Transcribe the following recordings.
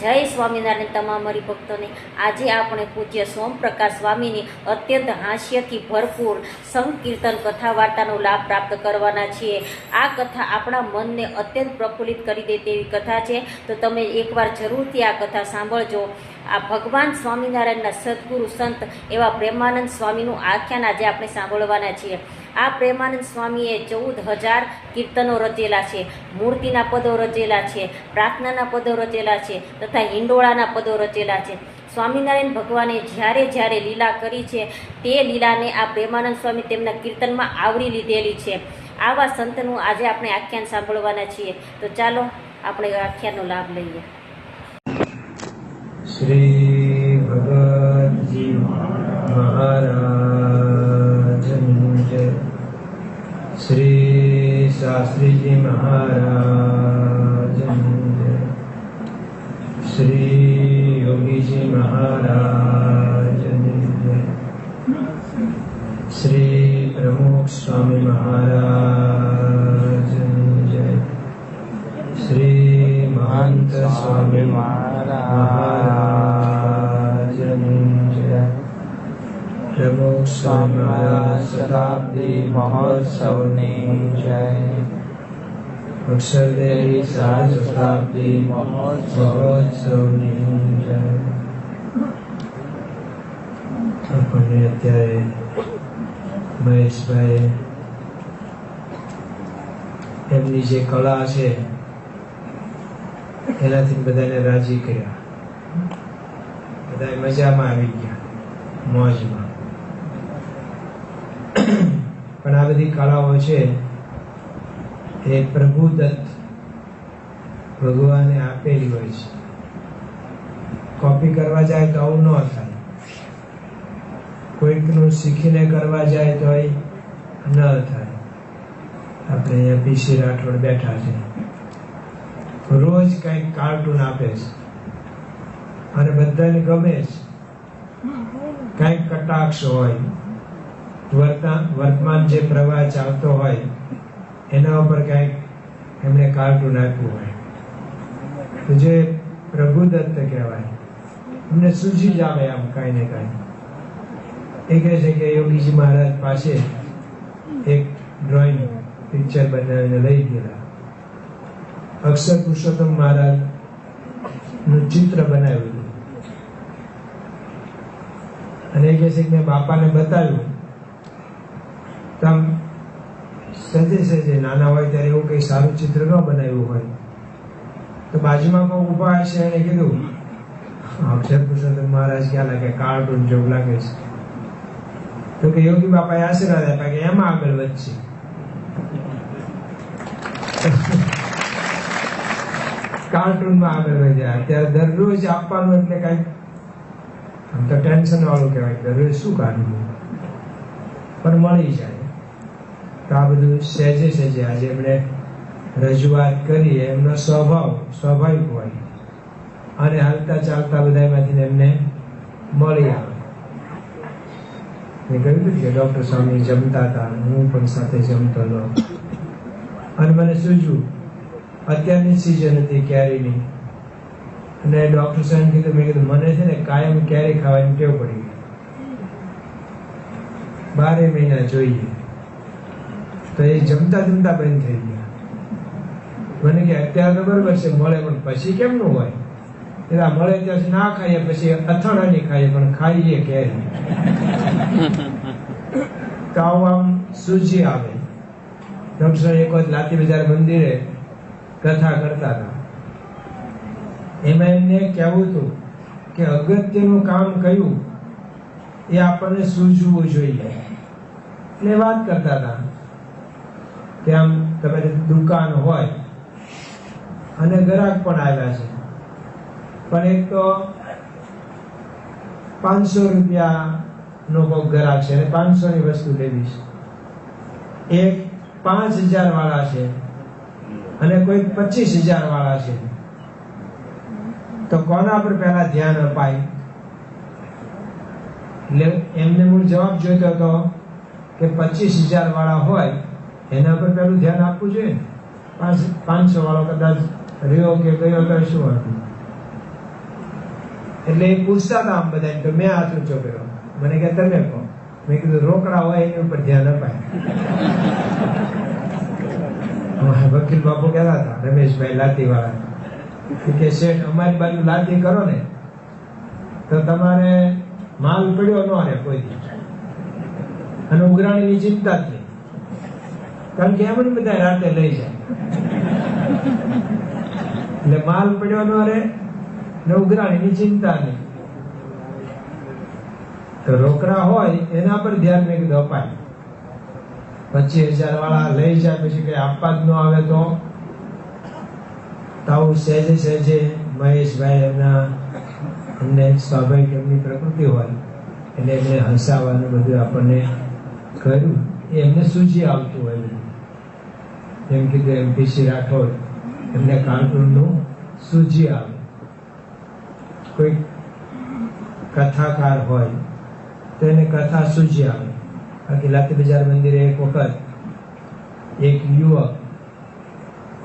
જય સ્વામિનારાયણ તમામ હરિભક્તોને। આજે આપણે પૂજ્ય સોમપ્રકાશ સ્વામીની અત્યંત હાસ્યથી ભરપૂર સંકીર્તન કથા વાર્તાનો લાભ પ્રાપ્ત કરવાના છીએ। આ કથા આપણા મનને અત્યંત પ્રફુલ્લિત કરી દે તેવી કથા છે, તો તમે એકવાર જરૂરથી આ કથા સાંભળજો। આ ભગવાન સ્વામિનારાયણના સદગુરુ સંત એવા પ્રેમાનંદ સ્વામીનું આખ્યાન આજે આપણે સાંભળવાના છીએ। આ પ્રેમાનંદ સ્વામીએ 14,000 કીર્તનો રચેલા છે, મૂર્તિના પદો રચેલા છે, પ્રાર્થનાના પદો રચેલા છે તથા હિંડોળાના પદો રચેલા છે। સ્વામિનારાયણ ભગવાને જ્યારે જ્યારે લીલા કરી છે તે લીલાને આ પ્રેમાનંદ સ્વામી તેમના કીર્તનમાં આવરી લીધેલી છે। આવા સંતનું આજે આપણે આખ્યાન સાંભળવાના છીએ, તો ચાલો આપણે આખ્યાનનો લાભ લઈએ। શ્રી ભગવતજી મહારાજની જય। શ્રી શાસ્ત્રીજી મહારાજની જય। શ્રી યોગીજી મહારાજની જય। શ્રી પ્રમુખ સ્વામી મહારાજની જય। શ્રી મહંત સ્વામી મહારાજની જય। પ્રમુખ સ્વામી મહારાજ શતાબ્દી મહોત્સવની જય। અક્ષરદેવી સહસ્ત્રાબ્દી મહોત્સવની જય। આપણને અત્યારે મહેશભાઈ એમની જે કળા છે એનાથી બધાને રાજી કર્યા, બધા મજામાં આવી ગયા, મોજમાં। પણ આ બધી કળાઓ છે એ પ્રભુદત્ત ભગવાને આપેલી હોય છે। કોપી કરવા જાય તો આવું ન થાય, કોઈકનું શીખીને કરવા જાય તો એ ન થાય। આપણે અહીંયા પીસી રાઠોડ બેઠા છે, રોજ કંઈક કાર્ટૂન આપે છે અને બધાને ગમે છે। કંઈક કટાક્ષ હોય, વર્તમાન જે પ્રવાહ ચાલતો હોય એના ઉપર કંઈક એમણે કાર્ટૂન આપ્યું હોય, તો જે પ્રભુદત્ત કહેવાય, એમને સૂઝી જ આવે આમ કાંઈ ને કાંઈ। એ કહે છે કે યોગીજી મહારાજ પાસે એક ડ્રોઈંગ પિક્ચર બનાવીને લઈ ગયેલા, અક્ષર પુરુષોત્તમ મહારાજ નું ચિત્ર બનાવ્યું અને એ કહે છે કે મેં બાપાને બતાવ્યું તો આમ સજે નાના હોય ત્યારે એવું કઈ સારું ચિત્ર ન બનાવ્યું હોય તો બાજુમાં કોઈ ઉભા હશે, એને કીધું અક્ષર પુરુષોત્તમ મહારાજ ક્યાં લાગે, કાર્ટૂન જેવું લાગે છે। તો કે યોગી બાપાએ આશીર્વાદ આપ્યા કે એમાં આગળ વધશે। કાર્ટૂનમાં આગળ વધ્યા। અત્યારે દરરોજ આપવાનું એટલે કઈ આમ તો ટેન્શન વાળું કહેવાય, દરરોજ શું કાઢવું, પણ મળી જાય। તો આ બધું સહેજે સહેજે આજે એમણે રજૂઆત કરી, એમનો સ્વાભાવિક હોય અને હાલતા ચાલતા બધામાંથી એમને મળી આવે। મેં કહ્યું કે ડોક્ટર સ્વામી જમતા હતા, હું પણ સાથે જમતો હતો અને મને સૂઝ્યું અત્યારની સિઝન હતી કેરીની, અને ડોક્ટર સાહેબ કીધું, મેં કીધું મને છે ને કાયમ કેરી ખાવાની ટેવ પડી ગઈ, 12 મહિના જોઈએ, તો એ જમતા જમતા બંધ થઈ ગયા। મને કે અત્યારે તો બરોબર છે મળે, પણ પછી કેમનું હોય? એટલે મળે ત્યાંથી ના ખાઈએ, પછી અથાણાની ખાઈએ, પણ ખાઈએ કેરી। તો આમ સૂજી આવે। ડોક્ટર એક વખત લાતી બજાર મંદિરે કથા કરતા હતા, એમાં એમને કહેવું હતું કે અગત્યનું કામ કયું એ આપણને સૂઝવું જોઈએ। એટલે વાત કરતા હતા કે આમ તમારી દુકાન હોય અને ગ્રાહક પણ આવ્યા છે, પણ એક તો 500 રૂપિયાનો કોઈ ગ્રાહક છે અને 500 ની વસ્તુ લેવી છે, એક 5,000 વાળા છે અને કોઈ 25,000 વાળા છે, તો કોના પર પહેલા ધ્યાન અપાય? એટલે એમને મૂળ જવાબ જોઈતો હતો કે 25,000 વાળા હોય એના પર પહેલું ધ્યાન આપવું જોઈએ। 500 વાળો કદાચ રહ્યો કે ગયો તો શું હતું? એટલે એ પૂછતા હતા આમ બધા, તો મેં હાથ ઊંચો કર્યો. મને કે તમે કહો. મેં કીધું રોકડા હોય એની ઉપર ધ્યાન અપાય. વકીલ બાપુ કહેતા હતા, રમેશભાઈ લાતી વાળા, કે શેઠ અમારી બાજુ લાતી કરો ને તો તમારે માલ પડ્યો ન રહે કોઈ દી, અને ઉઘરાણીની ચિંતા જ નહીં, કારણ કે એમ બધા રાતે લઈ જાય. એટલે માલ પડ્યો ન રહે ને ઉઘરાણીની ચિંતા નહીં. તો રોકડા હોય એના પર ધ્યાન મેં કીધું અપાય. 25,000 વાળા લઈ જાય પછી કઈ આપવા જ ન આવે તો આવું સહેજે સહેજે મહેશભાઈ અમને સ્વાભાવિક એમની પ્રકૃતિ હોય એટલે એમને હસાવવાનું બધું આપણને કર્યું, એ એમને સૂચી આવતું હોય. એમ કીધું એમ પીસી રાઠોડ એમને કાર્ટૂનનું સૂચી આવે. કોઈ કથાકાર હોય તો એને કથા સૂચી આવે. બાકી લાતી બજાર મંદિરે એક વખત એક યુવક,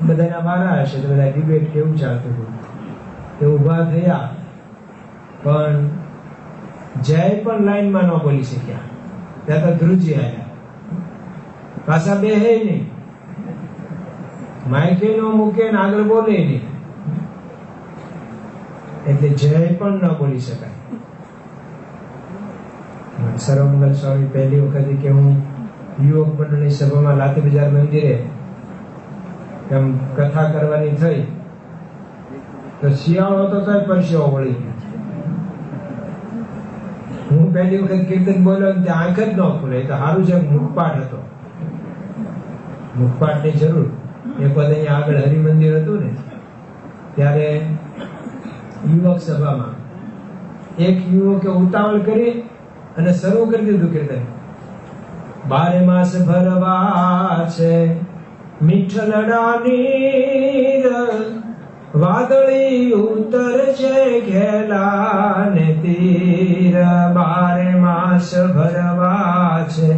બધાના મારા હશે તો બધા ડિબેટ કેવું ચાલતું હતું, તે ઉભા થયા પણ જય પણ લાઈનમાં ન બોલી શક્યા. ત્યાં તો ધ્રુજી આવ્યા, પાછા બે હે નહીં, માઇકે નો મૂકે ને આગળ બોલે નહીં, એટલે જય પણ ન બોલી શકાય. સર્વમંગલ સ્વામી પહેલી વખત કે હું યુવક મંડળની સભામાં લાતી બજાર મંદિરે એમ કથા કરવાની થઈ તો શિયાળો હતો તો પરસેવો વળી ગયો. હું પહેલી વખત કીર્તન બોલ્યો ને ત્યાં આંખ જ ન ખુલે. તો સારું છે મુખપાઠ હતો, મુખપાઠની જરૂર. એક વખત અહીંયા આગળ હરિમંદિર હતું ને ત્યારે યુવક સભામાં એક યુવકે ઉતાવળ કરી અને શરૂ કરી દીધું કીર્તન. 12 માસ ભરવા છે મીઠલડાની વાદળી ઉતર છે ઘેલા ને તીર. 12 માસ ભરવા છે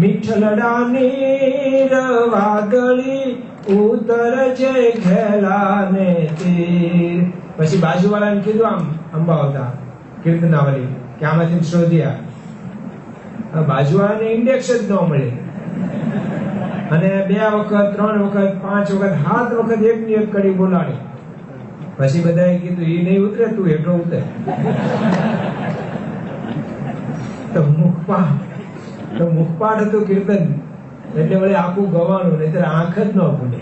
મીઠલડાની વાદળી ઉતર છે ઘેલા ને તીર. પછી બાજુવાળાને કીધું આમ અંબાવતા કીર્તનાવલી કે આમાંથી શોધ્યા. બાજુવાળાને ઇન્ડેક્સ જ ન મળે, અને 2 વખત 3 વખત 5 વખત 7 વખત એકની એક કડી બોલાડી. પછી બધાએ કીધું એ નહીં ઉતરે, તું હેઠો ઉતર. તો મુખપાઠ હતું કીર્તન, એટલે વળી આખું ગવાનું, નહીતર આંખ જ ન ભૂલે.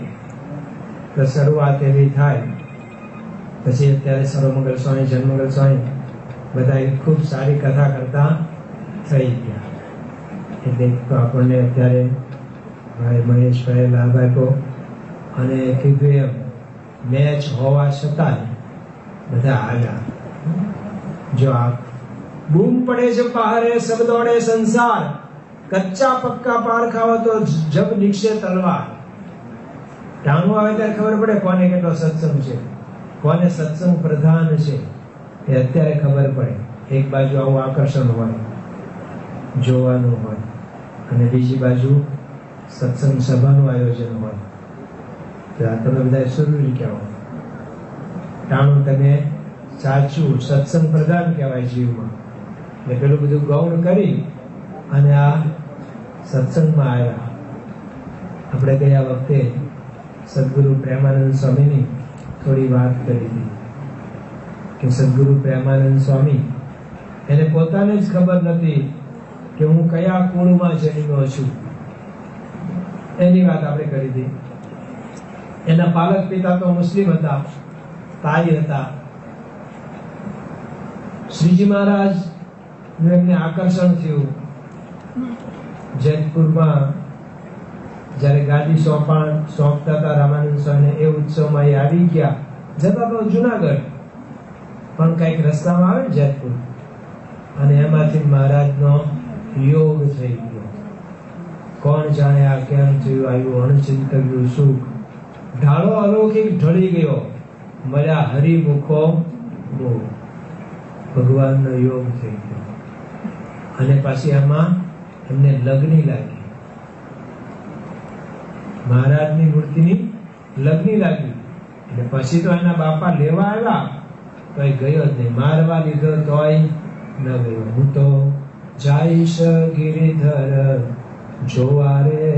તો શરૂઆત એવી થાય. પછી અત્યારે સર્વમંગલ સ્વામી, જન્મંગલ સ્વામી બધા ખૂબ સારી કથા કરતા થઈ ગયા. એટલે તો આપણને અત્યારે ભાઈ મહેશભાઈ લાભ આપ્યો, અને કીધું એમ મેચ હોવા છતાં બધા આવ્યા. જો આ બૂમ પડે છે પહારે સબ દોડે સંસાર, કચ્ચા પક્કા પાર ખાવા તો જબ નીકળે તલવાર. ટાણું આવે ત્યારે ખબર પડે કોને કેટલો સત્સંગ છે, કોને સત્સંગ પ્રધાન છે, એ અત્યારે ખબર પડે. એક બાજુ આવું આકર્ષણ હોય જોવાનું હોય, અને બીજી બાજુ સત્સંગ સભાનું આયોજન હોય. તો આ તમે બધા જરૂરી કહેવાય. ટાણું તમે સાચું સત્સંગ પ્રધાન કહેવાય જીવમાં. એટલે પેલું બધું ગૌણ કરી અને આ સત્સંગમાં આવ્યા. આપણે ગયા વખતે સદગુરુ પ્રેમાનંદ સ્વામીની થોડી વાત કરી હતી કે સદગુરુ પ્રેમાનંદ સ્વામી એને પોતાને જ ખબર નથી કે હું કયા કુળમાં જન્મ્યો છું. એની વાત આપણે કરી હતી. એના પાલક પિતા તો મુસ્લિમ હતા, તાઈ હતા. શ્રીજી મહારાજ એમને આકર્ષણ થયું. જેતપુરમાં જયારે ગાદી સોંપતા હતા રામાનંદ સ્વામીને, એ ઉત્સવમાં એ આવી ગયા. જતા તો જુનાગઢ, પણ કઈક રસ્તામાં આવે ને જેતપુર, અને એમાંથી મહારાજનો યોગ થઈ ગયો. કોણ જાણે આ કેમ થયું, આવ્યું અણચિંતવ્યું સુખ, ઢાળો અલૌકિક ઢળી ગયો, મળ્યા હરિમુખો મોહ. ભગવાનનો યોગ થઈ ગયો. અને પાછી આમાં એમને લગ્ની લાગી, મહારાજની મૂર્તિની લગ્ની લાગી. એટલે પછી તો એના બાપા લેવા આવ્યા, તોય ગયો જ નહીં. મારવા લીધો તોય ન ગયો. હું તો જાઈશ ગિરિધર જોવા રે,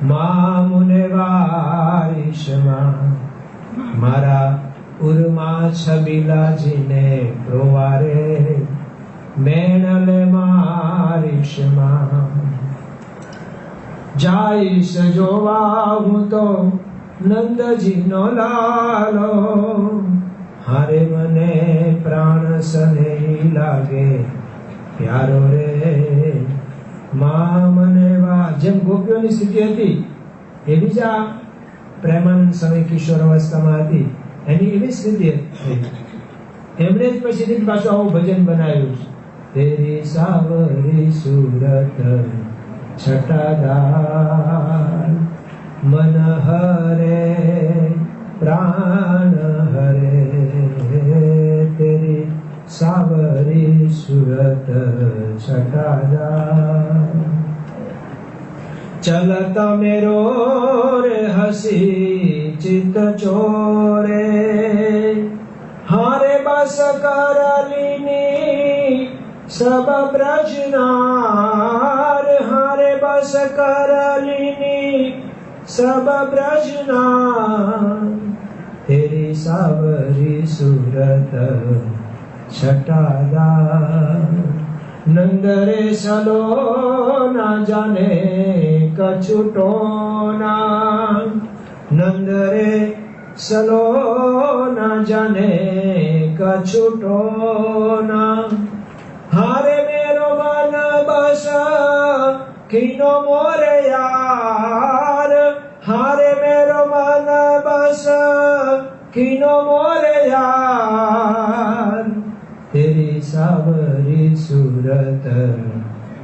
મામુને વારીશમાં મારા ઉર્મા છબીલાજીને પ્રોવારે, મેણલે મારીશમાં જાઈશ જોવા હું તો નંદજીનો લાલો, હારે મને પ્રાણ સને લાગે પ્યારો રે, મા મને વા. જેમ ગોપીઓની સ્થિતિ હતી એવી જ આ પ્રેમાનંદ સ્વામી કિશોર અવસ્થામાં હતી, એની એવી સ્થિતિ હતી. એમણે જ પછી પાછું આવું ભજન બનાવ્યું છે. તેરી સાવરી સુરત છટાદાર, મન હરે પ્રાણ હરે, તેરી સાવરી સુરત છટાદાર. ચલત મેરો રે હસી ચિત ચોરે, હારે બસ કરલીની સબ બ્રજનાર, હારે બસ કરલીની સબ બ્રજનાર, તેરી સાવરી સુરત છટાદાર. નંદ રે સલો ના જાને કછુટો ના, નંદ રે સલો ના જાને કછુટો ના, હારે મેરો મન બસ કીનો મોરે યાર, હારે મેરો મન બસ કીનો મોરે યાર, તેરી સાવરી સુરત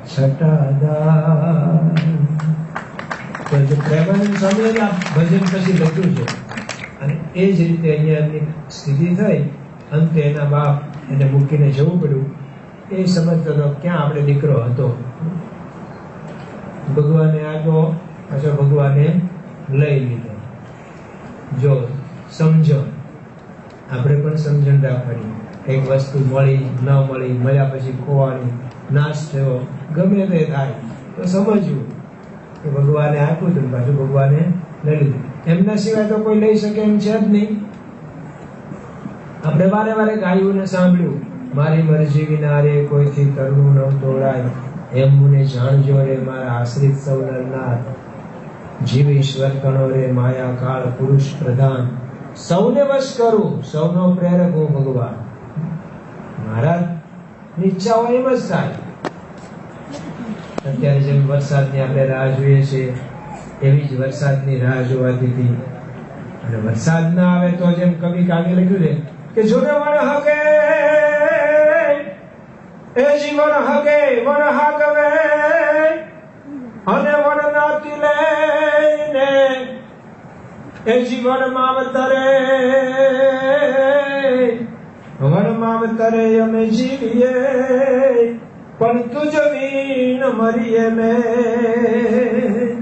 છટાદાર. તો જે પ્રેમાનંદ સ્વામીએ આ ભજન પછી લખ્યું છે અને એ જ રીતે અહીંયા એમની સ્થિતિ થઈ. અંતે એના બાપ એને મૂકીને જવું પડ્યું. એ સમજતો હતો ક્યાં આપણે દીકરો હતો. ભગવાને આપ્યો, પાછો ભગવાને લઈ લીધો. જો સમજો, આપણે પણ સમજણ રાખવાની. એક વસ્તુ મળી ન મળી, મળ્યા પછી ખોવાની, નાશ થયો, ગમે તે થાય તો સમજવું કે ભગવાને આપ્યું હતું, પાછું ભગવાને લઈ લીધું. એમના સિવાય તો કોઈ લઈ શકે એમ છે જ નહીં. આપણે વારે વારે ગાયું ને સાંભળ્યું, મારી મરજી વિના રે કોઈથી તરવું ન તોડાય, એમ મને જાણજો રે મારા આશ્રિત સૌ નરનાર, જીવ ઈશ્વર કણો રે માયા કાળ પુરુષ પ્રધાન, સૌને વશ કરું, સૌનો પ્રેરક હું ભગવાન. મહારાજ ની ઈચ્છા હોય એમ જ થાય. અત્યારે જેમ વરસાદની આપણે રાહ જોઈએ છીએ એવી જ વરસાદની રાહ જોવાતી હતી. અને વરસાદ ના આવે તો જેમ કવિ કાવ્ય લખ્યું છે કે જોને વણ હગે એ જીવન હગે વણ હાકવે, અને વણ નાતી લઈને એ જીવન માવતરે, વણ માવતરે અમે જીવીએ પણ તુજ વીન મરીએ મેં.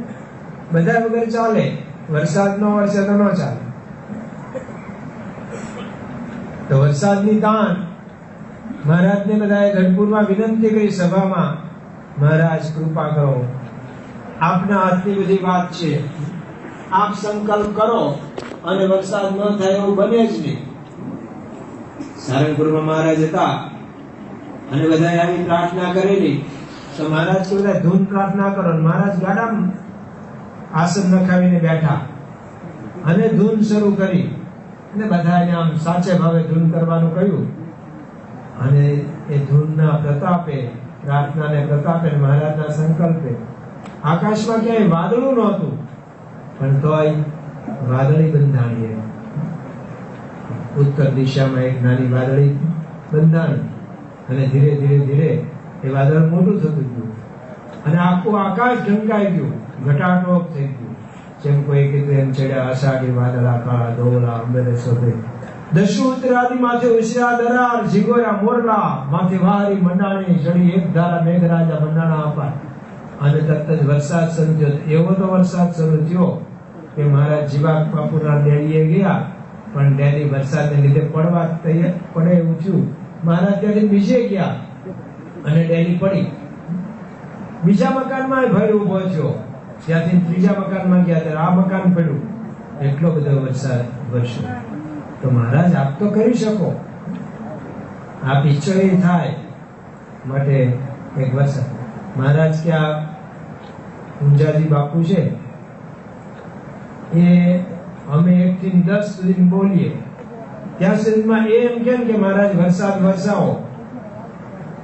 બધા વગર ચાલે, વરસાદ નો વરસે તો ન ચાલે. તો વરસાદની તાણ મહારાજને બધાએ ગઢપુરમાં વિનંતી કરી સભામાં, મહારાજ કૃપા કરો, આપના હાથની બધી વાત છે, આપ સંકલ્પ કરો અને વરસાદ ન થાય એવું બને જ નહીં. સારંગપુરમાં મહારાજ હતા અને બધાએ આવી પ્રાર્થના કરેલી તો મહારાજ કે બધા ધૂન પ્રાર્થના કરો. મહારાજ ગાડામાં આસન નખાવીને બેઠા અને ધૂન શરૂ કરી અને બધાને આમ સાચે ભાવે ધૂન કરવાનું કહ્યું. અને એ ધૂનના પ્રતાપે, પ્રાર્થનાને પ્રતાપે, મહારાજના સંકલ્પે આકાશમાં ક્યાંય વાદળું નહોતું, પણ તોય વાદળી બંધાણી. ઉત્તર દિશામાં એક નાની વાદળી બંધાણી અને ધીરે ધીરે ધીરે એ વાદળ મોટું થતું ગયું અને આખું આકાશ ઢંકાઈ ગયું, ઘટાટોપ થઈ ગયું. જેમ કોઈ કીધું એમ ચડ્યા અષાઢી વાદળા કાળા ધોળા અંબરે શોભે, દશુ ઉત્તરાદી માથે ઉછરા દરાર, જીગોરા મોરલા માથે વારી મંડાણી, ચડી એક ધારા મેઘરાજા મંડાણા અપાર. અને તરત જ વરસાદ શરૂ થયો. એવો તો વરસાદ શરૂ થયો કે મહારાજ જીવા બાપુના ડેરીએ ગયા પણ ડેલી વરસાદને લીધે પડવા તૈયાર પડે એવું થયું. મહારાજ ત્યાંથી બીજે ગયા અને ડેલી પડી. બીજા મકાનમાં ભય ઉભો થયો, ત્યાંથી ત્રીજા મકાનમાં ગયા ત્યારે આ મકાન પડ્યું. એટલો બધો વરસાદ વરસ્યો. તો મહારાજ આપ તો કરી શકો, આપ ઈચ્છો એ થાય માટે એક વરસાદ. મહારાજ કે આ ઊંઝાજી બાપુ છે એ અમે 1 થી 10 સુધી બોલીએ ત્યાં સુધીમાં એ એમ કેમ કે મહારાજ વરસાદ વરસાવો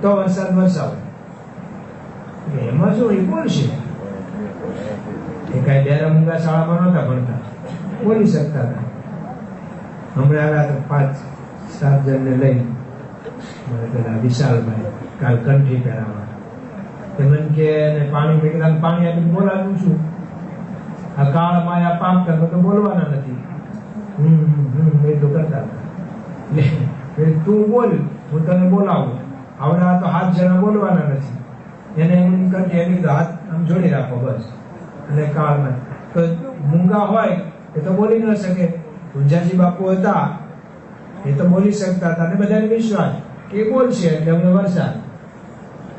તો વરસાદ વરસાવો. એમાં શું એ બોલશે? એ કઈ ડેરા મૂંગા શાળામાં નહોતા ભણતા, બોલી શકતા હતા. હમણાં આવ્યા તો 5-7 જણને લઈ મારે પેલા વિશાલભાઈ કાલ કંઠી પહેરાવા એમને કે પાણી મેકતા પાણી આપીને બોલાવું છું. આ કાળમાં આ પાપ કરવો તો બોલવાના નથી. એટલું કરતા હતા. તું બોલ, હું તને બોલાવું. આવડા તો 7 જણા બોલવાના નથી. એને એમ કરી એની તો હાથ આમ જોડી રાખો બસ. અને કાળમાં તો મૂંગા હોય એ તો બોલી ન શકે. ઊંઝાજી બાપુ હતા એ તો બોલી શકતા હતા અને બધાને વિશ્વાસ કે એ બોલશે એટલે અમને વરસાદ.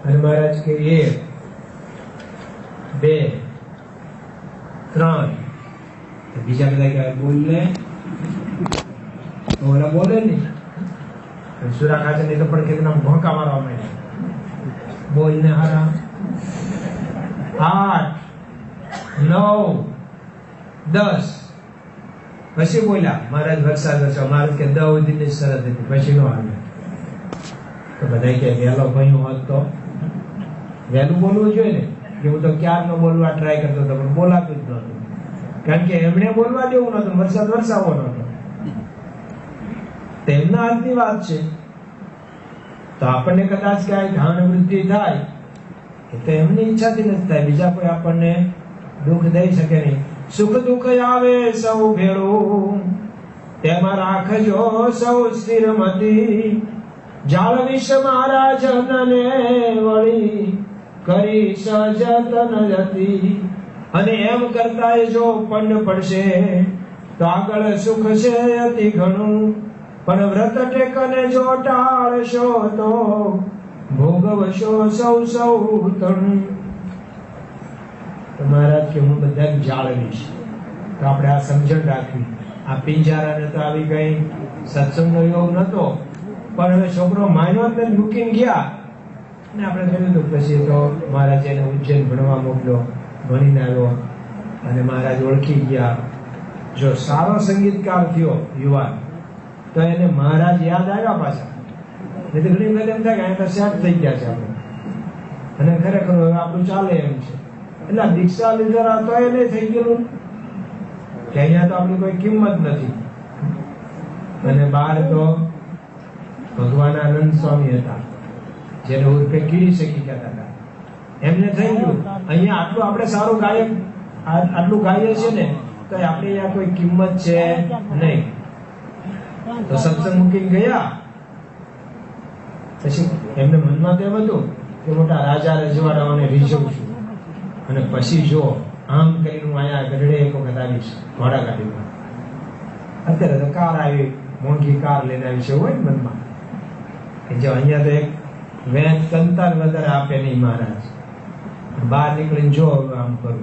અને મહારાજ કે 1 2 3 બીજા બધા કે બોલ લે તો ઓલા બોલે નહીં. સુરા ખાચર ને તો પણ કે ભોંકા મારવા માંડ્યા. બોલ ને હારા 8 9 10 પછી બોલ્યા મહારાજ વરસાદ વરસાદ. મહારાજ કે 10 સુધીની શરત હતી પછી નો આવ્યો. તો બધા કે વહેલો ભણ્યો હોત તો વહેલું બોલવું જોઈએ ને. કે હું તો ક્યારનો બોલવા ટ્રાય કરતો હતો પણ બોલાતું જ નહોતું. કારણ કે એમણે બોલવા દેવું નહોતું, વરસાદ વરસાવો નહોતો. તેમના હાથની વાત છે. તો આપણને કદાચ ક્યાંય ધાન વૃદ્ધિ થાય એ તો એમની ઈચ્છાથી નથી થાય. બીજા કોઈ આપણને દુઃખ દઈ શકે નહીં. સુખ દુઃખ આવે સૌ ભેળું, તેમાં રાખજો સૌ સ્થિરમતી. જાળવીશ મારા જનને વળી કરી સજતન જતી. અને એમ કરતા જો પંડ પડશે તો આગળ સુખ છે અતિ ઘણું. પણ વ્રત ટેકને જો ટાળશો તો ભોગવશો સૌ સૌ તણું. મહારાજ કે હું બધા જાળવીશ. તો આપણે આ સમજણ રાખવી. આ પિંજારાને તો આવી કઈ સત્સંગનો યોગ નતો, પણ હવે છોકરો માન્યો ને મૂકીને ગયા ને આપણે જોયું તો પછી તો મહારાજ એને ઉજ્જૈન ભણવા મોકલ્યો, ભણીને આવ્યો અને મહારાજ ઓળખી ગયા. જો સારો સંગીતકાર થયો યુવાન તો એને મહારાજ યાદ આવ્યા પાછા. એટલે ઘણી વખત એમ થાય કે અહીંયા તો સેટ થઈ ગયા છે આપણે અને ખરેખર હવે આપણું ચાલે એમ છે. એટલે દીક્ષા લીધા તો એને થઈ ગયેલું કે અહીંયા તો આપણી કોઈ કિંમત નથી. અને બહાર તો ભગવાન આનંદ સ્વામી હતા જેને ઉર્ફે કીડી શકી કહેતા હતા. એમને થઈ ગયું અહીંયા આટલું આપણે સારું ગાયક આટલું ગાઈએ છે ને તો આપણે અહીંયા કોઈ કિંમત છે નહીં. તો સત્સંગ મૂકીને ગયા. પછી એમને મનમાં તો એમ હતું કે મોટા રાજા રજવાડાઓને રીઝવું છું અને પછી જો આમ કરીને હું અહીંયા ગઢડે એક વખત આવીશ ઘોડાગાડીમાં. અત્યારે તો કાર આવી, મોંઘી કાર લઈને આવી છે હોય ને મનમાં કે જો અહીંયા તો એક વેન કંતાર વધારે આપે નહીં મહારાજ. બહાર નીકળીને જો આમ કરું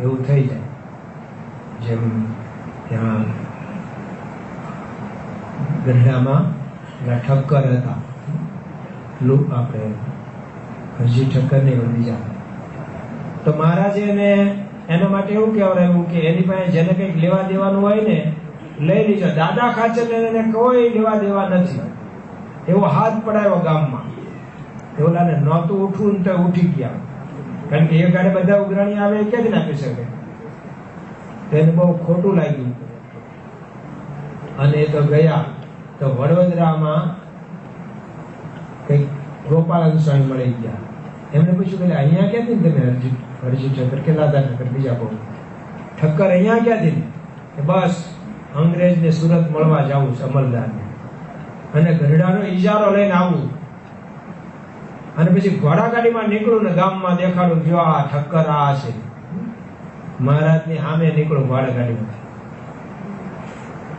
એવું થઈ જાય. જેમ ત્યાં ગઢડામાં ઠક્કર હતા, આપણે હરજી ઠક્કર નહીં બીજા. તો મહારાજે એને એના માટે એવું કહેવાયું કે એની પાસે જેને કંઈક લેવા દેવાનું હોય ને લઈ લીધો. દાદા ખાચર એને કોઈ લેવા દેવા નથી એવો હાથ પડાયો ગામમાં. એવલાને નહોતું ઉઠવું ને તો ઉઠી ગયા. કારણ કે એ ગાડે બધા ઉઘરાણી આવે એ ક્યાંથી આપી શકે. તેને બહુ ખોટું લાગ્યું અને એ તો ગયા. તો વડોદરામાં કઈક ગોપાલન સ્વામી મળી ગયા. એમને પૂછ્યું કે અહીંયા ક્યાંથી તમે હરજી ઠક્કર કે લાદા ઠક્કર બીજા કહો ઠક્કર અહીંયા ક્યાંથી? કે બસ અંગ્રેજને સુરત મળવા જવું છે અમલદારને અને ગઢડાનો ઈજારો લઈને આવું અને પછી ઘોડાગાડીમાં નીકળું ને ગામમાં દેખાડું જો આ ઠક્કર આ છે. મહારાજની સામે નીકળું ઘોડાગાડીમાં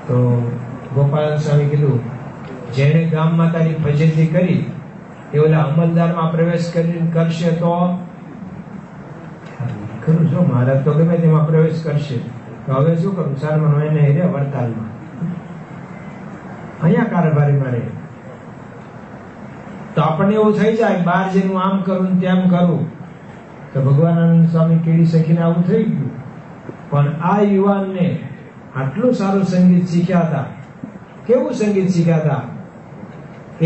તો ગોપાલ સ્વામી કીધું, જેણે ગામમાં તારી ફજેતી કરી એ ઓલા અમલદારમાં પ્રવેશ કરીને કરશે તો ખરું છો, મહારાજ તો ગમે તેમાં પ્રવેશ કરશે, તો હવે શું કરું? સાલમાં એને રે વડતાલમાં અહીંયા કારભારીમાં રહે. તો આપણને એવું થઈ જાય, બહાર જઈને આમ કરું ને તેમ કરું. તો ભગવાનંદ સ્વામી કેડી સખીને આવું થઈ ગયું. પણ આ યુવાનને આટલું સારું સંગીત શીખ્યા હતા. કેવું સંગીત શીખ્યા હતા?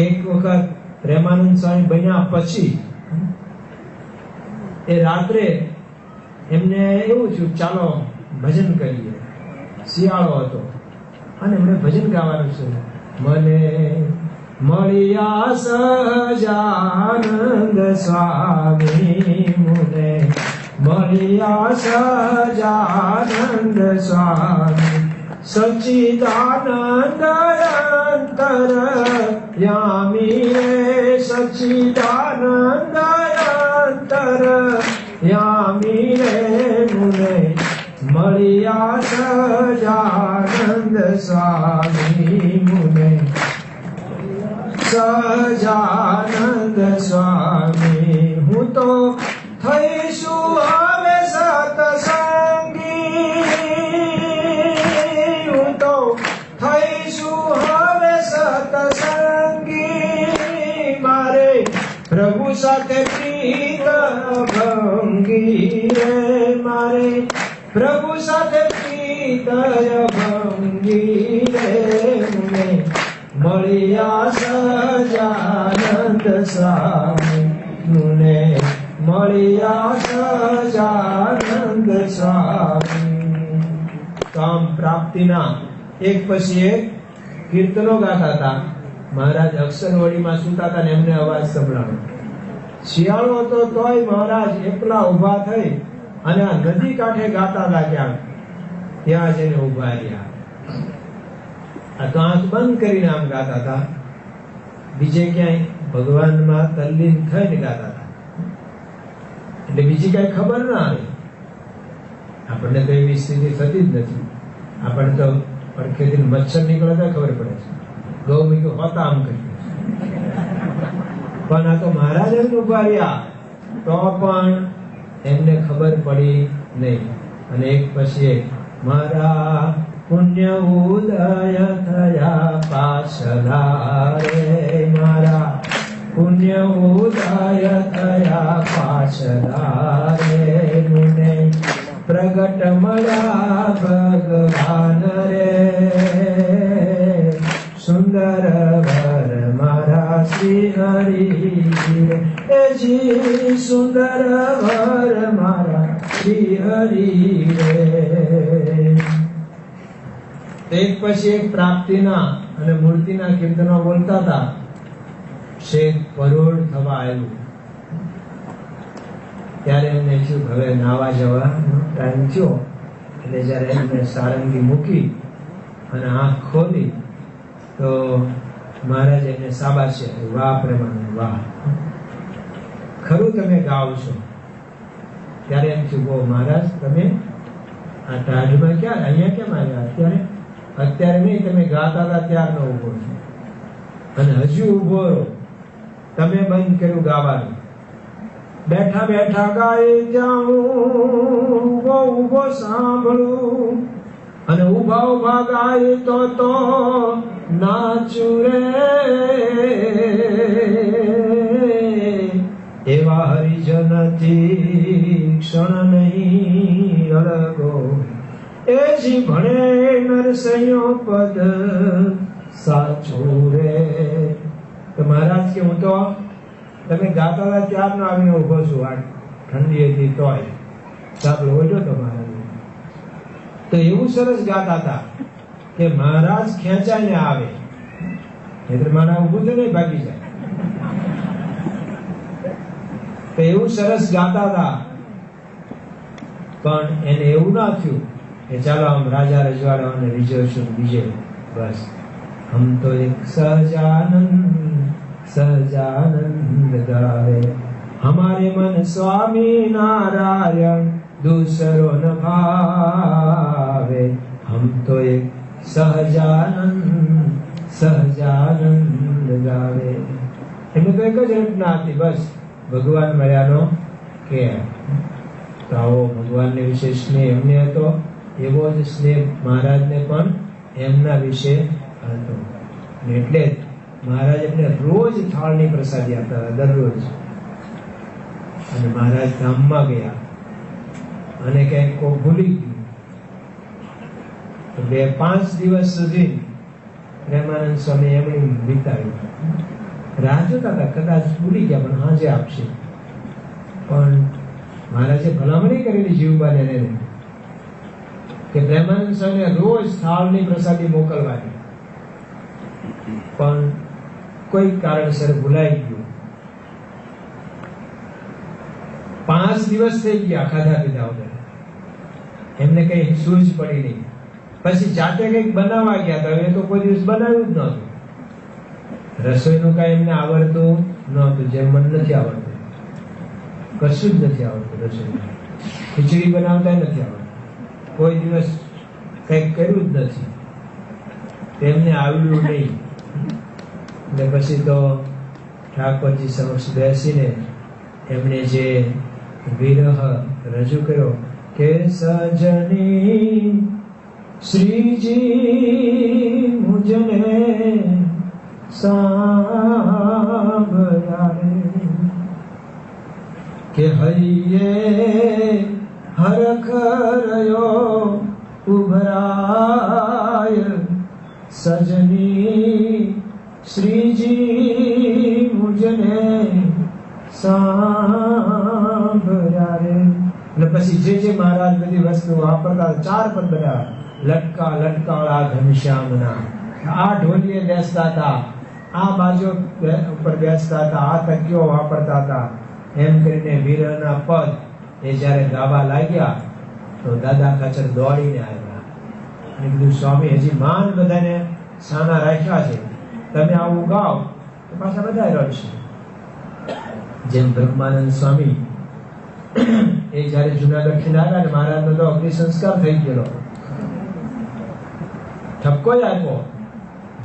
એક વખત પ્રેમાનંદ સ્વામી બન્યા પછી એ રાત્રે એમને એવું થયું, ચાલો ભજન કરીએ. શિયાળો હતો અને એમને ભજન ગાવાનું છે. મને મળ્યા સહજાનંદ સ્વામી, મને મળ્યા સહજાનંદ સ્વામી, સચ્ચિદાનંદ અંતર યામી રે, સચ્ચિદાનંદ અંતર યામી રે, મુને મળ્યા સહજાનંદ સ્વામી, મુને સહજાનંદ સ્વામી. હું તો થઈશું હવે સતસંગી, હું તો થઈશું હવે સતસંગી, મારે પ્રભુ સાથે પ્રીત ભંગી રે, મારે પ્રભુ સાથે પ્રીત ભંગી રે, મને મળ્યા સહજાનંદ સ્વામી, મને મળ્યા સહજાનંદ સ્વામી. કામ પ્રાપ્તિના એક પછી એક કીર્તનો ગાતા હતા. મહારાજ અક્ષરવડીમાં સૂતા હતા ને એમને અવાજ સંભળાયો. શિયાળો હતો તોય મહારાજ એકલા ઊભા થઈ અને આ નદી કાંઠે ગાતા હતા. ક્યાંક ત્યાં જઈને ઊભા રહ્યા. આ તો આંખ બંધ કરીને આમ ગાતા હતા. બીજે ક્યાંય ભગવાનમાં તલ્લીન થઈને ગાતા હતા. એટલે બીજી કઈ ખબર ના આવે. આપણને તો એવી સ્થિતિ થતી જ નથી. આપણને તો પડખેથી મચ્છર નીકળે તો ખબર પડે છે. ગૌ મીઠું હોતા આમ કરી. પણ આ તો મહારાજ જ ઉભા રહ્યા તો પણ એમને ખબર પડી નહીં. અને એક પછી એક મારા પુણ્ય ઉદય થયા પાછલા રે, મારા પુણ્ય ઉદય થયા પાછલા રે, મને પ્રગટ મળ્યા ભગવાન રે, સુંદર વર મારા શ્રી હરિ રે, જી સુંદર વર મારા શ્રી હરિ રે. એક પછી એક પ્રાપ્તિના અને મૂર્તિના કીર્તનો બોલતા હતા. શેખ પરોઢ થવા આવ્યું ત્યારે એમને શું હવે નાવા જવાનો ટાઈમ થયો. એટલે જયારે એમને સારંગી મૂકી અને આંખ ખોલી તો મહારાજ એમને શાબાશ આપ્યું. વાહ પ્રેમાનંદ વાહ, ખરું તમે ગાવ છો. ત્યારે એમ થયું, મહારાજ તમે આ ટાઢમાં ક્યાં અહીંયા કેમ આવ્યા? અત્યારે નહીં, તમે ગાતા હતા ત્યારનો ઉભો છો અને હજુ ઉભો રહો. તમે બંધ કર્યું ગાવાનું. બેઠા બેઠા ગાઈ જાઉં, ઉભો સાંભળું અને ઉભા ઉભા ગાય તો નાચું રે. એવા હરિજનથી ક્ષણ નહીં અળગો, એ જી ભણે નરસૈયો પદ સાચું રે. તો મહારાજ કે હું તો તમે ગાતા હતા ત્યારનો આવીને ઉભો છું. આ ઠંડી હતી તોય સાંભળો ઓછો તો મહારાજ તો એવું સરસ ગાતા હતા કે મહારાજ ખેંચાઈને આવે. એટલે મારા ઉભું તો નહીં ભાગી જાય. તો એવું સરસ ગાતા હતા. પણ એને એવું ના થયું કે ચાલો આમ રાજા રજવાડાઓને રિઝર્વેશન બીજે બસ. હમ તો એક સહજાનંદ ગાવે, હમારે મન સ્વામી નારાયણ दूसरो न भावे. हम तो एक સહજાનંદ ગાવે. એમને તો એક જ રચના હતી, બસ ભગવાન મળ્યાનો કે. તો આવો ભગવાનને વિશે સ્નેહ એમને હતો, એવો જ સ્નેહ મહારાજને પણ એમના વિશે હતો. એટલે જ મહારાજ એમને રોજ થાળની પ્રસાદી આપતા હતા, દરરોજ. અને મહારાજ ધામમાં ગયા અને ક્યાંક કોઈ ભૂલી ગયું તો 5 દિવસ સુધી પ્રેમાનંદ સ્વામી એમની વિતાવ્યું. રાહ જોતા હતા, કદાચ ભૂલી ગયા પણ હાજે આપશે. પણ મહારાજે ભલામણી કરેલી જીવબાને કે પ્રેમાનંદ સ્વામીને રોજ થાળની પ્રસાદી મોકલવાની, પણ કોઈ કારણસર ભૂલાઈ ગયું. 5 દિવસ થઈ ગયા ખાધા પીધા વગર, એમને કઈ સૂઝ પડી નહીં. પછી જાતે કઈક બનાવવા ગયા હતા, એ તો કોઈ દિવસ બનાવ્યું જ નહોતું. રસોઈનું કઈ એમને આવડતું નહોતું, જેમ મને નથી આવડતું, કશું જ નથી આવડતું. રસોઈ ખીચડી બનાવતા નથી આવડતું, કોઈ દિવસ કઈક કર્યું જ નથી, તેમને આવ્યું નહીં. એટલે પછી તો ઠાકોરજી સમક્ષ બેસીને એમણે જે વિરહ રજૂ કર્યો કે સજની શ્રીજી મુજને સાંભળ્યા કે હૈયે હરખરયો ઉભરાય સજની શ્રીજી મુજને સાંભળ્યા રે. અને પછી જે મહારાજ બધી વસ્તુ વાપરતા, 4 પદ બધા લટકા લટકાળા ઘનશ્યામના. આ ઢોલીએ બેસતા હતા, આ બાજુ ઉપર બેસતા હતા, આ તકીઓ વાપરતા હતા. એમ કરીને વીરના પદ એ જ્યારે ગાવા લાગ્યા તો દાદા ખાચર દોડીને આવ્યા અને કીધું, સ્વામી હજી માન બધાને સાના રાખ્યા છે, તમે આવું ગાઓ તો પાછા બધા રડશે. જેમ બ્રહ્માનંદ સ્વામી એ જયારે જુનાગઢ થી આવ્યા ને મહારાજનો તો અગ્નિ સંસ્કાર થઈ ગયેલો, ઠપકો જ આપ્યો.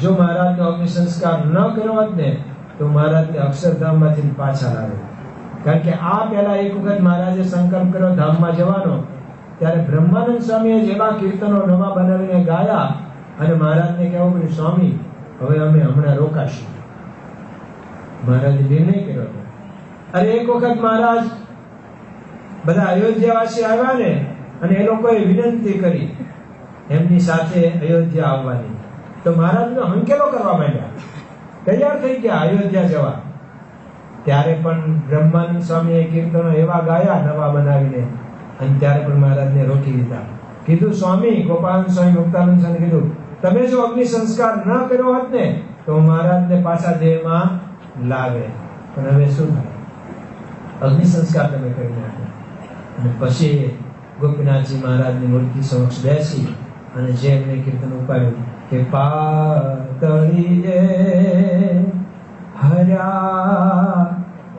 જો મહારાજનો અગ્નિ સંસ્કાર ન કર્યો હોત ને તો મહારાજને અક્ષરધામમાંથી પાછા લાવે. કારણ કે આ પહેલા એક વખત મહારાજે સંકલ્પ કર્યો ધામમાં જવાનો, ત્યારે બ્રહ્માનંદ સ્વામીએ જેવા કીર્તનો નવા બનાવીને ગાયા અને મહારાજને કહેવું પડ્યું, સ્વામી હવે અમે હમણાં રોકાશું. મહારાજે નિર્ણય કર્યો. અરે એક વખત મહારાજ બધા અયોધ્યાવાસી આવ્યા ને અને એ લોકોએ વિનંતી કરી એમની સાથે અયોધ્યા આવવાની, તો મહારાજનો હંકેલો કરવા માંડ્યા, તૈયાર થઈ ગયા અયોધ્યા જવા. ત્યારે પણ બ્રહ્માનંદ સ્વામીએ કીર્તનો એવા ગાયા નવા બનાવીને, અને ત્યારે પણ મહારાજને રોકી દીધા. કીધું, સ્વામી ગોપાલ સ્વામી મુક્તાનંદ સ્વામી કીધું, તમે જો અગ્નિ સંસ્કાર ન કર્યો હોત ને તો મહારાજને પાછા દેહમાં લાવે, પણ હવે શું થાય? અગ્નિ સંસ્કાર તમે કરી નાખો. અને પછી ગોપીનાથજી મહારાજની મૂર્તિ સમક્ષ બેસી અને જે એમને કીર્તન ઉપાડ્યું કે પાતળીએ હર્યા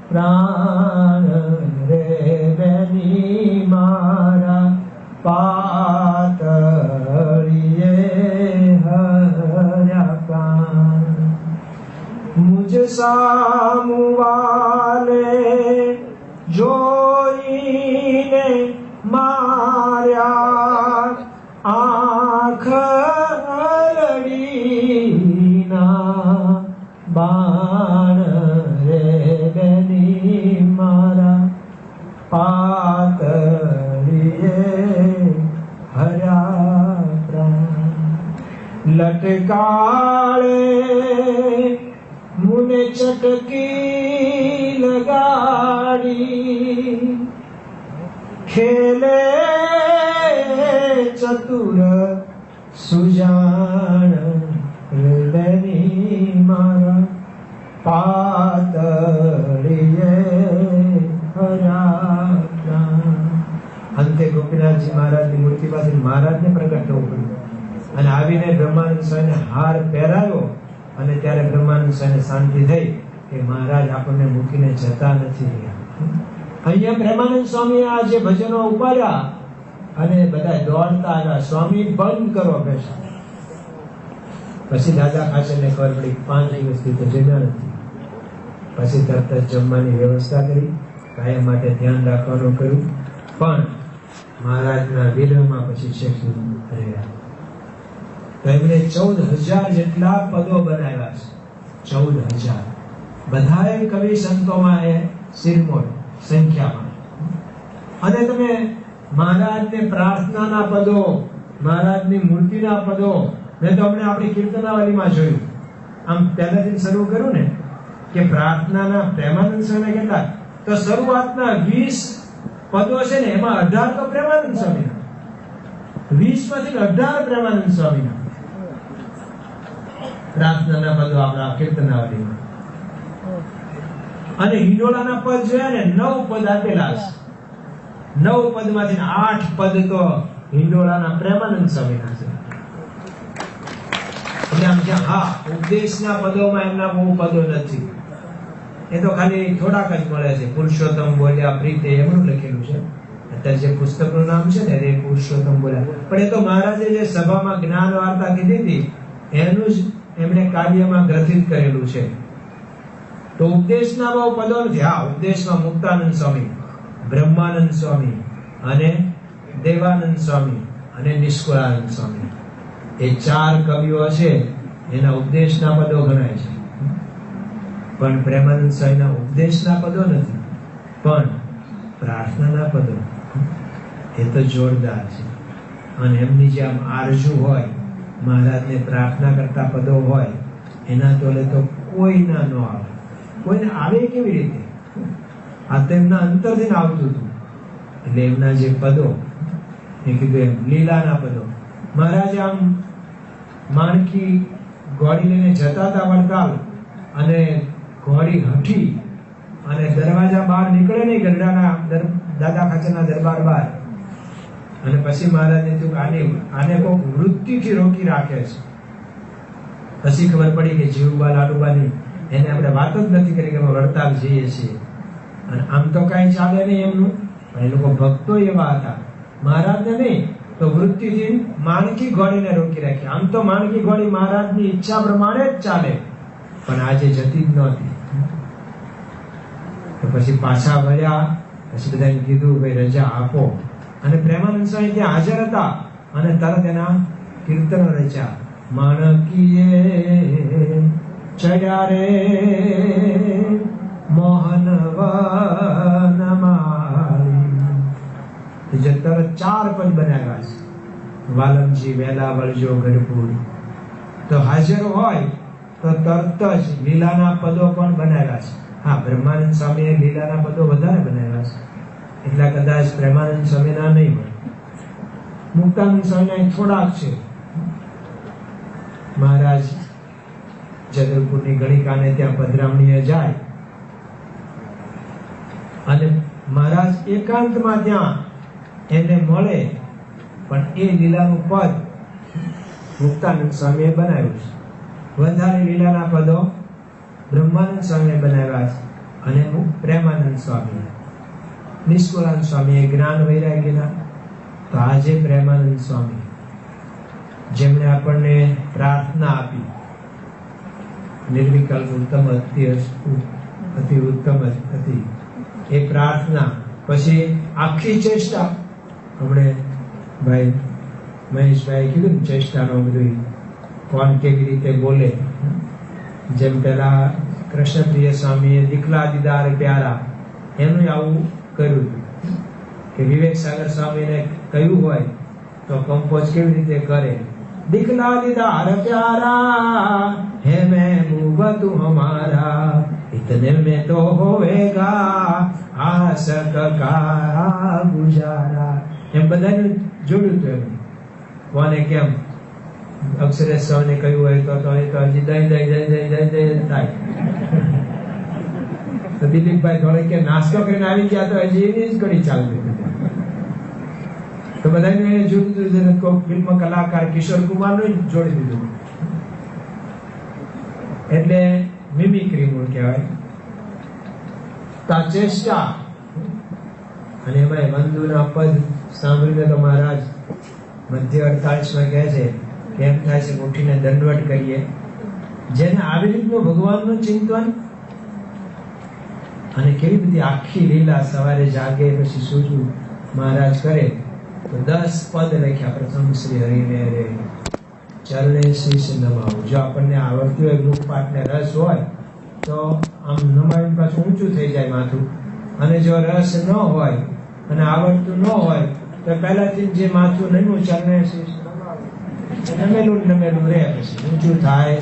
પ્રાણ રે બેની મારા, પાતળીએ હર્યા પ્રાણ, મુજ સામુવાલે જોઈને માર્યા, આંખ લડીના બાણ રે બેની મારા, પાતળીએ હર્યા પ્રાણ, લટકાળે મુને ચટકી લગાડી, ખેલે ચતુર સુજાણ હૃદયની મારા, પાતળીએ હર્યા પ્રાણ. અંતે ગોપીનાથજી મહારાજની મૂર્તિ પાસે મહારાજને પ્રગટ થવું પડ્યું અને આવીને બ્રહ્માનંદ સ્વામીને હાર પહેરાયો. અને ત્યારે બ્રહ્માનંદ સ્વામીને શાંતિ થઈ કે મહારાજ આપણને મૂકીને જતા નથી રહ્યા. અહીંયા પ્રેમાનંદ સ્વામીએ આ જે ભજનો ઉપાડ્યા અને બધા દોડતા આવ્યા, સ્વામી બંધ કરો બેસા. પછી દાદા ખાચરને ખબર પડી 5 દિવસથી તો જમ્યા નથી. પછી તરત જ જમવાની વ્યવસ્થા કરી, કાયમ માટે ધ્યાન રાખવાનું કર્યું. પણ મહારાજના વિરહમાં પછી છેક રહ્યા. તો એમણે 14,000 જેટલા પદો બનાવ્યા છે. 14,000 બધાએ કવિ સંતોમાં એ શિરમોર સંખ્યામાં. અને તમે મહારાજને પ્રાર્થનાના પદો, મહારાજની મૂર્તિના પદો, મેં તો હમણાં આપણી કીર્તનાવલીમાં જોયું. આમ પહેલાથી શરૂ કર્યું ને કે પ્રાર્થનાના પ્રેમાનંદ સ્વામી કેટલા, તો શરૂઆતના 20 પદો છે ને એમાં 18 તો પ્રેમાનંદ સ્વામીના, 20 માંથી 18 પ્રેમાનંદ સ્વામીના પ્રાર્થનાના પદો આપણા કીર્તનાવલીમાં. અને હિંડોળાના પદ જોયા ને 9 પદ આપેલા છે. 9 પદમાંથી 8 પદ તો હિંડોળાના પ્રેમાનંદ સ્વામીના છે. એટલે આમ કે હા, ઉપદેશના પદોમાં એમના બહુ પદો નથી. એ તો ખાલી થોડાક જ મળે છે. પુરુષોત્તમ બોલ્યા પ્રીતે એમનું લખેલું છે. અત્યારે જે પુસ્તકનું નામ છે ને એ પુરુષોત્તમ બોલ્યા. પણ એ તો મહારાજે જે સભામાં જ્ઞાન વાર્તા કીધી હતી એનું જ એમણે કાર્યમાં ગ્રથિત કરેલું છે. તો ઉપદેશના બહુ પદો નથી. હા, ઉપદેશમાં મુક્તાનંદ સ્વામી, બ્રહ્માનંદ સ્વામી અને દેવાનંદ સ્વામી અને નિષ્કુળાનંદ સ્વામી, એ 4 કવિઓ છે એના ઉપદેશના પદો ગણાય છે. પણ પ્રેમાનંદ સ્વામીના ઉપદેશના પદો નથી, પણ પ્રાર્થનાના પદો એ તો જોરદાર છે. અને એમની જે આમ આરજુ હોય, મહારાજને પ્રાર્થના કરતા પદો હોય, એના તોલે તો કોઈ ના ન આવે. કોઈને આવે કેવી રીતે? આ તો એમના અંતરથી આવતું હતું. એટલે એમના જે પદો, એ કીધું એમ લીલાના પદો. મહારાજ આમ માણકી ઘોડી લઈને જતા હતા વડતાલ, અને ઘોડી હઠી અને દરવાજા બહાર નીકળે નહીં, ગરડાના દાદા ખાચરના દરબાર બહાર. અને પછી મહારાજને થયું આને કોઈક વૃત્તિથી રોકી રાખે છે. પછી ખબર પડી કે જીવબા લાડુબાની એને આપણે વાત જ નથી કરી કે અમે વડતાલ જઈએ છીએ. અને આમ તો કઈ ચાલે નહીં એમનું, પણ એ લોકો ભક્તો એવા હતા. મહારાજને નહીં તો વૃત્તિથી માણકી ઘોડીને રોકી રાખી. આમ તો માણકી ઘોડી મહારાજની ઈચ્છા પ્રમાણે જ ચાલે, પણ આજે જતી જ નહોતી. તો પછી પાછા વળ્યા. પછી બધાને કીધું ભાઈ રજા આપો. અને પ્રેમાનંદ સ્વામી ત્યાં હાજર હતા અને તરત એના કીર્તનો રચ્યા. માણકીએ ચડ્યા રે મોહન વનમાળી. તરત 4 પદ બનાવ્યા છે. વાલમજી વેલા વળજો ગઢપુર. તો હાજર હોય તો તરત જ લીલાના પદો પણ બનાવ્યા છે. હા, બ્રહ્માનંદ સ્વામીએ લીલાના પદો વધારે બનાવ્યા છે, એટલા કદાચ પ્રેમાનંદ સ્વામીના નહીં હોય. મુક્તાનંદ સ્વામીના થોડાક છે. મહારાજ જગલપુરની ગણિકાને ત્યાં પધરામણીએ જાય અને મહારાજ એકાંતમાં ત્યાં એને મળે, પણ એ લીલાનું પદ મુક્તાનંદ સ્વામીએ બનાવ્યું છે. વધારે લીલાના પદો બ્રહ્માનંદ સ્વામીએ બનાવ્યા છે અને પ્રેમાનંદ સ્વામી. નિષ્કુળાનંદ સ્વામી એ જ્ઞાન વૈરાગ્યના. તો આજે પ્રેમાનંદ સ્વામી જેમણે આપણને પ્રાર્થના આપી, નિર્વિકલ્પ ઉત્તમ અતિ ઉત્તમ હતી, એ પ્રાર્થના પછી આખી ચેષ્ટા. હમણે ભાઈ મહેશભાઈ કીધું ને ચેષ્ટાનો બધું કોણ કેવી રીતે બોલે. જેમ પેલા કૃષ્ણપ્રિય સ્વામીએ દીકલા દીદાર પ્યારા એનું આવું કર્યું કે વિવેક સાગર સ્વામીને કહ્યું હોય તો કંપોઝ કેવી રીતે કરે. દીકલા દીદાર પ્યારા હે મહેબૂબ તું હમારા, इतने में तो होवेगा आसक का गुजारा. એમ બધાને જોડ્યું હતું. એમ કોને કેમ અક્ષરે સ્વામીને કહ્યું હોય તો એ તો હજી દઈ થાય. તો દિલીપભાઈ થોડે કે નાસ્તો કરીને આવી ગયા તો હજી એની જ કડી ચાલતી. તો બધાને એને જોડ્યું હતું. કોઈ ફિલ્મ કલાકાર કિશોર કુમારનું જ જોડી દીધું. એટલે મિમિક્રી મૂળ કહેવાય. ચેષ્ટા. અને એમાં વંદુના પદ સાંભળીને તો મહારાજ મધ્ય 48 કહે છે કે એમ થાય છે કે ઉઠીને દંડવત કરીએ. જેને આવી રીતનું ભગવાનનું ચિંતન અને કેવી બધી આખી લીલા સવારે જાગે પછી સૂર્ય મહારાજ કરે તો 10 પદ લખ્યા. પ્રથમ શ્રી હરિને રે ચરણે શીશ નમાવું. જો આપણને આવડતું હોય મુખ પાઠને રસ હોય તો આમ નમાવીને પાછું ઊંચું થઈ જાય માથું. અને જો રસ ન હોય અને આવડતું ન હોય તો પહેલાથી જે માથું નમ્યું ચરણે શીશ નમેલું નમેલું રહે, પછી ઊંચું થાય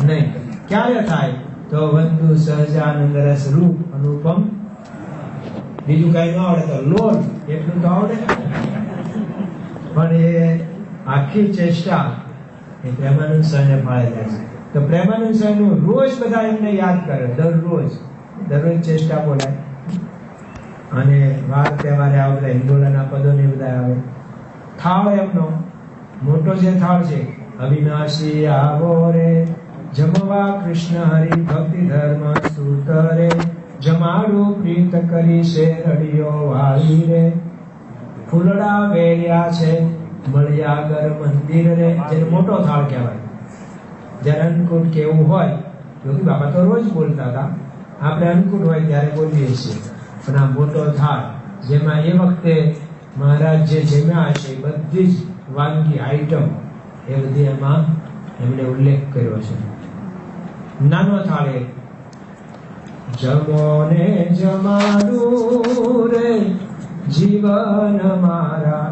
નહીં. ક્યારે થાય તો વંદુ સહજાનંદ રસ રૂપ અનુપમ. બીજું કઈ ન આવડે તો લોલ એટલું તો આવડે. પણ એ આખી ચેષ્ટા એ પ્રેમાનંદ સ્વામીને ફાળે જાય છે. તો પ્રેમાનંદ સ્વામીનું રોજ બધા એમને યાદ કરે. દરરોજ ચેષ્ટા બોલાય. અને વાર તહેવારે આવે બધા હિંડોળાના પદો ને બધા આવે. થાળ એમનો મોટો જે થાળ છે, અવિનાશી આવો રે જમવા કૃષ્ણ હરિ ભક્તિ ધર્મ સૂતરે જમાડું પ્રીત કરી શેરડીઓ વાળી રે ફૂલડા વેર્યા છે મળ્યાગર મંદિર રે. જેને મોટો થાળ કહેવાય. જ્યારે અન્નકૂટ કેવું હોય, યોગી બાબા તો રોજ બોલતા હતા, આપણે અન્નકૂટ હોય ત્યારે બોલીએ છીએ. પણ આ મોટો થાળ જેમાં એ વખતે મહારાજ જે જમ્યા હશે બધી જ વાનગી આઈટમ એ બધી એમાં એમણે ઉલ્લેખ કર્યો છે. નાનો થાળ એક જમો ને જમાડું રે જીવન મારા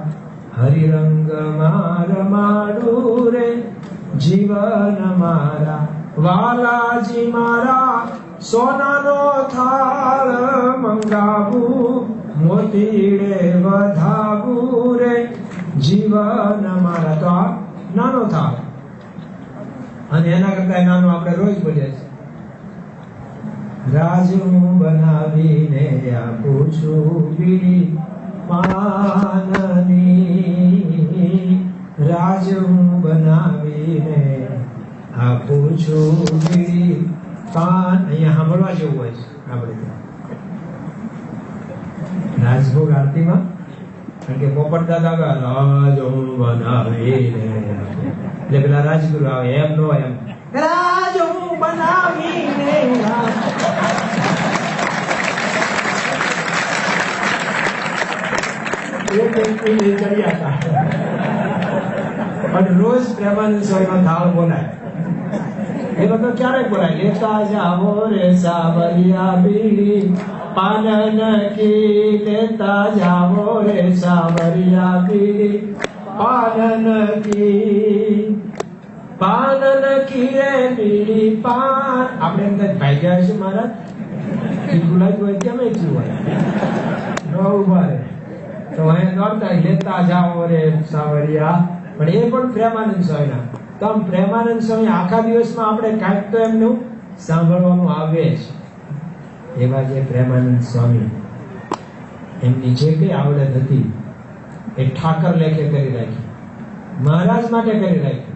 હરિરંગ રમાડું રે જીવન મારા વાલાજી મારા સોનાનો થાળ મંગાવું મોતીડે વધાવું રે જીવન મારા. તો આ નાનો થાળ. અને એના કરતા નાનો આપણે રોજ બોલીએ છીએ. રાજ હું બનાવીને આપું છું બીડી પાનની. રાજ હું બનાવીને આપું છું બીડી પાન. અહીંયા સાંભળવા જેવું હોય છે આપણે રાજભોગ આરતીમાં. કારણ કે પોપટ દાદા રાજ હું બનાવીને, એટલે પેલા રાજગુરુ આવે એમ નો એમ રાજ હું બનાવીને. પણ રોજ પ્રેમાનંદ સ્વામીનો થાળ બોલાય. એ લોકો ક્યારેક બોલાય? લેતા જાવો રે સાવરિયા બીડી પાનન કી. લેતા જાવો રે સાવરિયા બીડી પાનન કી. પાનન કી રે બીડી પાન. આપણે એમ થાય ભાગ્યા છે મહારાજ ગુલાબ હોય કેમ થયું હોય ન ઉભા રે તો અહીંયા દોડતા લેતા જાઓ રે સાવરિયા. પણ એ પણ પ્રેમાનંદ સ્વામીના. તો આમ પ્રેમાનંદ સ્વામી આખા દિવસમાં આપણે કાંઈક તો એમનું સાંભળવાનું આવે જ. એવા જે પ્રેમાનંદ સ્વામી એમની જે કઈ આવડત હતી એ ઠાકર લેખે કરી રાખી. મહારાજ માટે કરી રાખી.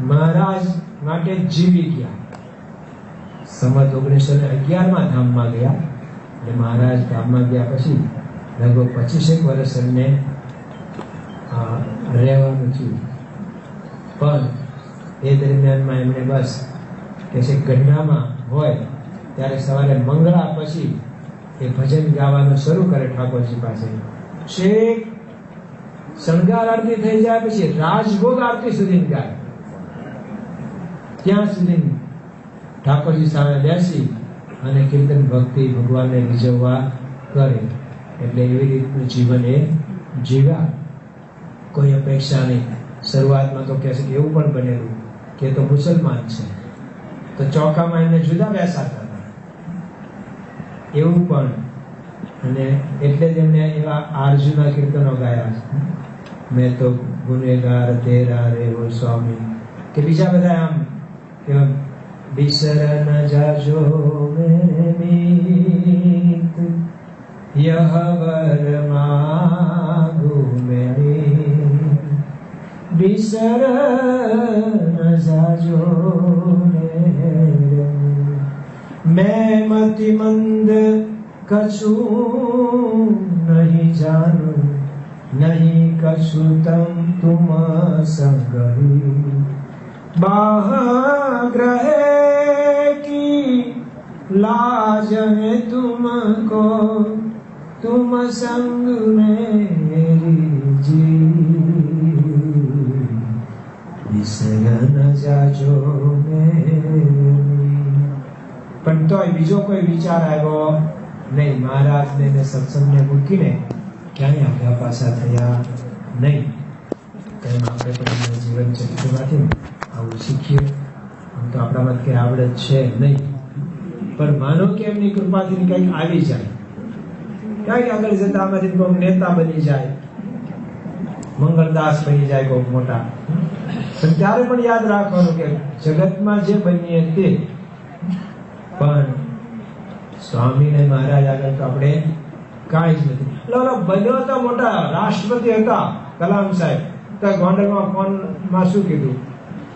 મહારાજ માટે જીવી ગયા. સંવત 1911 ધામમાં ગયા. એટલે મહારાજ ધામમાં ગયા પછી લગભગ 25 વર્ષ એમને રહેવાનું થયું. પણ એ દરમિયાનમાં એમણે બસ કે છે ગઢડામાં હોય ત્યારે સવારે મંગળા પછી એ ભજન ગાવાનું શરૂ કરે ઠાકોરજી પાસે. છેક શણગાર આરતી થઈ જાય પછી રાજભોગ આરતી સુધી ગાય. ત્યાં સુધી ઠાકોરજી સામે બેસી અને કીર્તન ભક્તિ ભગવાનને રીઝવવા કરે. એટલે એવી રીતનું જીવન એ જીવ્યા. કોઈ અપેક્ષા નહીં. શરૂઆતમાં તો કહે છે કે એવું પણ બનેલું કે તો મુસલમાન છે તો ચોકામાં એમને જુદા બેસાતા હતા એવું પણ. અને એટલે જ એમને એવા આરજુના કીર્તનો ગાયા છે. મેં તો ગુનેગાર તેરા રે ઓ સ્વામી, કે બીજા બધા આમ કે બિસર ન જાજો મેરે મીત યહ વર માગુ મેરી. બિસર ન જાજો મેરે मैं मतिमंद कछु नहीं जानू નહીં કશુતમ તુમ સંગરી बाहग्रहे की लाज है तुमको तुम संग मेरी जी विसर न जाजो मेरी. પણ તોય બીજો કોઈ વિચાર આવ્યો નહીં. મહારાજને ને સત્સંગને મૂકીને ક્યાંય આગા પાછા થયા નહીં. તેમ આપણે પણ જીવન ચરિત્રમાંથી આવું શીખીએ. આમ તો આપણામાં કઈ આવડત છે નહીં, પણ માનો કે એમની કૃપાથી કંઈક આવી જાય, ક્યાંક આગળ જતા આમાંથી કોઈ નેતા બની જાય, મંગળદાસ બની જાય કોઈ મોટા. પણ ત્યારે પણ યાદ રાખવાનું કે જગતમાં જે બનીએ તે પણ સ્વામી ને મહારાજ આગળ તો આપણે કાંઈ જ નથી. એટલે બન્યો તો મોટા રાષ્ટ્રપતિ હતા કલામ સાહેબ, તો ગોંડલમાં ફોનમાં શું કીધું,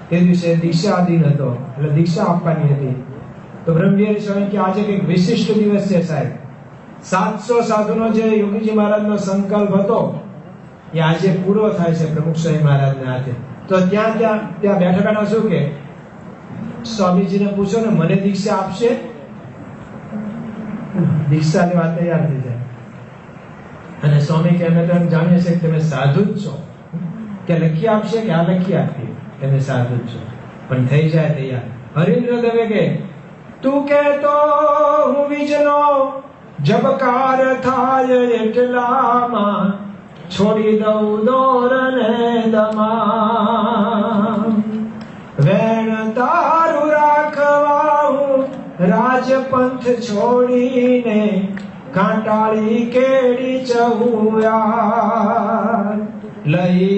તે દિવસે દીક્ષા દિન હતો એટલે દીક્ષા આપવાની હતી. તો બ્રહ્મવિહારી સ્વામી કે આજે કંઈક વિશિષ્ટ દિવસ છે સાહેબ, 700 સાધુનો જે યોગીજી મહારાજનો સંકલ્પ હતો એ આજે પૂરો થાય છે પ્રમુખ સ્વામી મહારાજના હાથે. તો ત્યાં બેઠા બેઠા શું કે સ્વામીજીને પૂછો ને મને દીક્ષા આપશે. દીક્ષા લેવા તૈયાર થઈ જાય. અને સ્વામી કે અમે તો એમ જાણીએ છીએ કે તમે સાધુ જ છો, કે લખી આપશે કે આ લખી આપીએ, તમે સાધુ જ છો. પણ થઈ જાય તૈયાર. હરીન્દ્ર દવે કે તું કે તો હું બીજનો જબકાર થાય એટલામાં છોડી દઉં દોર ને દમા, વેણ તારું રાખવા હું રાજપંથ છોડીને કાંટાળી કેડી ચહુયા, લઈ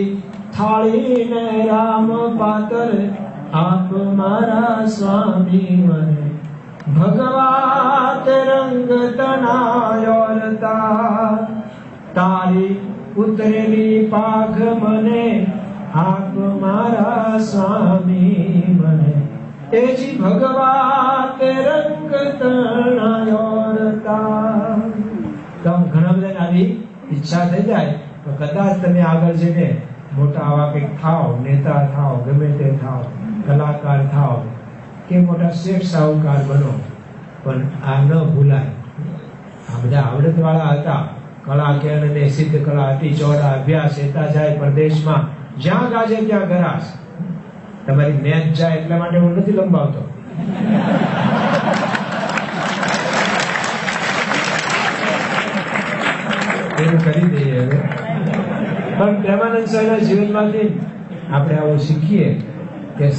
થાળીને રામ પાતર આપ મારા સ્વામી મને, ભગવાત રંગ તણાયોરતા, તારી ઉતરેલી પાઘ મને આપ મારા સ્વામી મને, તેજી ભગવાત રંગ તણાયોરતા. તો ઘણા બધા આવી ઈચ્છા થઈ જાય તો કદાચ તમે આગળ જઈને મોટા આવા કંઈક થાવ, નેતા થાવ, ગમે તે થાવ, કલાકાર થાવ કે મોટા શેઠ સાહુકાર બનો, પણ આ ન ભૂલાય. આ બધા આવડત વાળા હતા, કળા કેળવણી અને સિદ્ધ કળા હતી, ચોડા અભ્યાસ એતા જાય પરદેશમાં, જ્યાં ગાજે ત્યાં ગરાસ. તમારી મેચ જાય એટલા માટે હું નથી લંબાવતો. એવું કરી દઈએ હવે. પણ પ્રેમાનંદ સ્વામીના જીવનમાંથી આપણે આવું શીખીએ કે